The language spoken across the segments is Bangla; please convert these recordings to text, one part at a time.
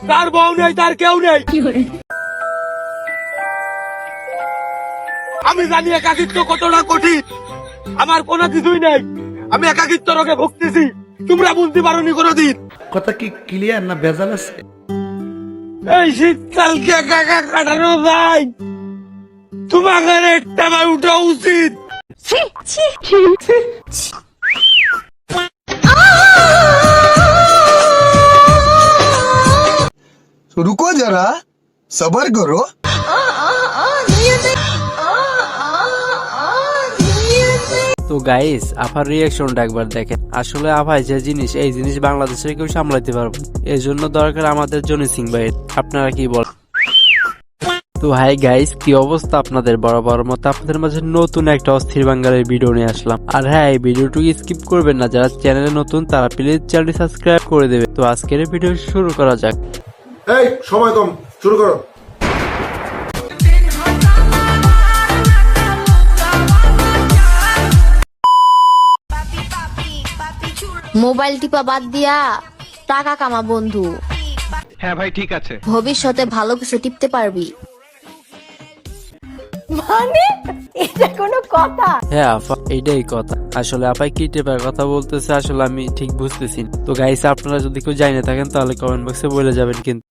তার বউ নেই, তার কেউ নেই। আমি জানি একাকিত্ব কতটা কঠিন। আমার কোনো কিছুই নেই, আমি একাকিত্ব রোগে ভুগতেছি। তোমরা বুঝতে পারোনি কোনোদিন। কথা কি ক্লিয়ার না ভেজাল আছে? এই শীতকালকে একা একা কাটানো যায়, তোমাকে একটা উঠা উচিত। रुको जरा सबर करो। তো গাইস, আফার রিয়াকশনটা একবার দেখেন। আসলে আফাই যে জিনিস, এই জিনিস বাংলাদেশের কেউ সামলাইতে পারবে, এর জন্য দরকার আমাদের জনি সিং ভাই। আপনারা কি বলেন? তো হাই গাইস, কি অবস্থা আপনাদের? বরাবর মতো আপনাদের মাঝে নতুন একটা অস্থির বাঙ্গালের ভিডিও নিয়ে আসলাম। আর হ্যাঁ, এই ভিডিওটুকু স্কিপ করবেন না। যারা চ্যানেলে নতুন তারা প্লিজ চ্যানেলটি সাবস্ক্রাইব করে দেবে। তো আজকের ভিডিও শুরু করা যাক। এই সময় কম, শুরু করো। মোবাইল টিপা বাদ দিয়া টাকা কামা বন্ধু। হ্যাঁ ভাই, ঠিক আছে। ভবিষ্যতে ভালো কিছু টিপতে পারবি। মানে এটা কোনো কথা? হ্যাঁ আপা, এইটাই কথা। আসলে আপা কি টেপার কথা বলতেছে আসলে আমি ঠিক বুঝতেছি না। তো গাইস, আপনারা যদি কেউ জানে থাকেন তাহলে কমেন্ট বক্সে বলে যাবেন। কিন্তু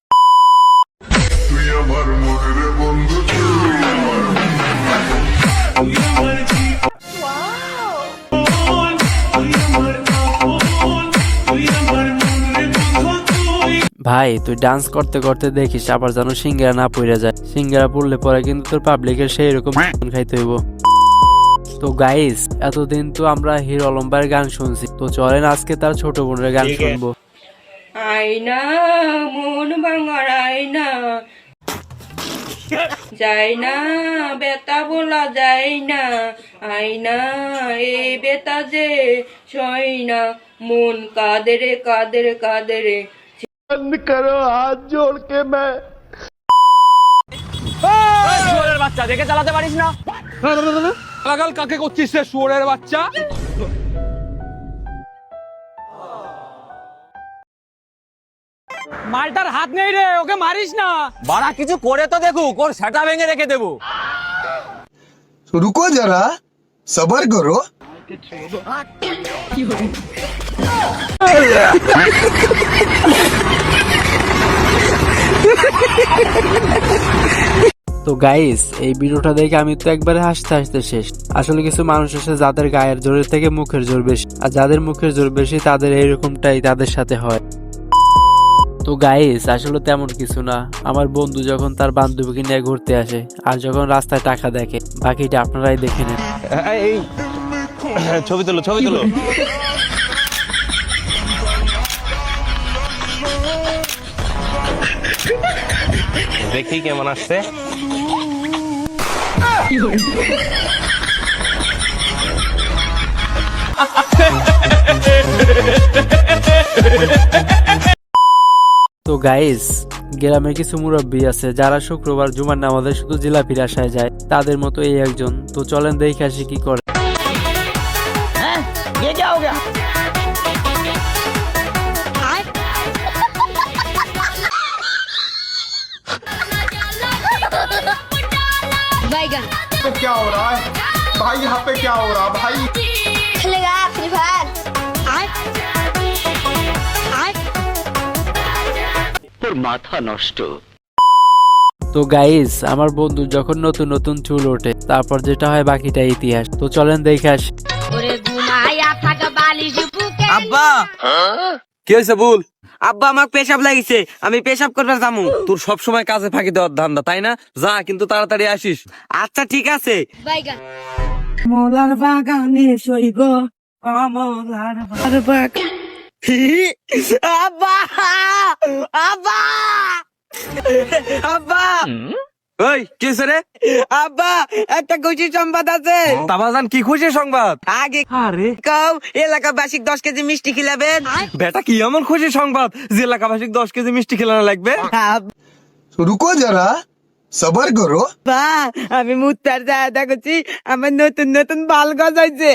ভাই, তুই ডান্স করতে করতে দেখিস আবার যেন সিঙ্গারা না পড়ে যায়। সিঙ্গারা পড়লে পরে কিন্তু তোর পাবলিকের সেই রকম খাইতে হইব। তো গাইস, এতদিন তো আমরা হিরো আলম ভাইয়ের গান শুনছি, তো চলেন আজকে তার ছোট বোনের গান শুনবো। আয়না মন ভাঙার আয়না, যায় না বেতা বলা যায় না, আয়না এ বেতা যে সয় না, মন কাদেরে কাদেরে কাদেরে। করো হাত জোড় কে मैं। শুয়োরের বাচ্চা, দেখে চালাতে পারিস না? লাগাল কাকে করছিস রে শুয়োরের বাচ্চা? মালটার হাত নেই রে, ওকে মারিস না। বাড়া কিছু করে তো দেখুক, ওর সেটা ভেঙে রেখে দেবো। रुको जरा सबर करो। তো গাইস, এই ভিডিওটা দেখে আমি তো একবারে হাসতে হাসতে শেষ। আসলে কিছু মানুষ আছে যাদের গায়ের জোরের থেকে মুখের জোর বেশি, আর যাদের মুখের জোর বেশি তাদের এইরকমটাই তাদের সাথে হয়। তো গাইস, আসলে তেমন কিছু না। আমার বন্ধু যখন তার বান্ধবীকে নিয়ে ঘুরতে আসে আর যখন রাস্তায় টাকা দেখে, বাকিটা আপনারাই দেখে নেন। এই ছবি তুলো, ছবি তুলো। দেখি কেমন আসছে। তো গাইস, গ্রামে কিছু মুরব্বী আছে যারা শুক্রবার জুমার নামাজে শুধু জিলাপির আশায় যায়, তাদের মতো এই একজন। তো চলেন দেখে আসি কি করে। क्या हो रहा है भाई? यहाँ पे क्या हो रहा भाई? খেলেগা ফ্রি ফায়ার। তোর মাথা নষ্ট। তো গাইস, আমার বন্ধু যখন নতুন নতুন চুল ওঠে, তারপর যেটা হয় বাকিটা ইতিহাস। তো চলেন দেখে আসি। আব্বা, কি হয়েছে বল? আব্বা আমার পেশাব লাগিছে, আমি পেশাব করবার যামু। তোর সব সময় কাজে ফাঁকি দেওয়ার ধান্দা, তাই না? যা, কিন্তু তাড়াতাড়ি আসিস। আচ্ছা ঠিক আছে। মলার বাগানে শৈব কমলার বাগান। আব্বা আব্বা আব্বা, ওই কি হয়েছে রে? আব্বা একটা খুশি সংবাদ আছে। তাবাজান, কি খুশি সংবাদ? আগে কাউ এলাকাবাসিক 10 কেজি মিষ্টি খিলাবেন। বেটা, কি এমন খুশি সংবাদ যে এলাকাবাসী 10 কেজি মিষ্টি খেলানো লাগবে? रुको जरा सबर करो। বা আমি মুত্তার জায়গা করছি, আমার নতুন নতুন বাল গজাইছে।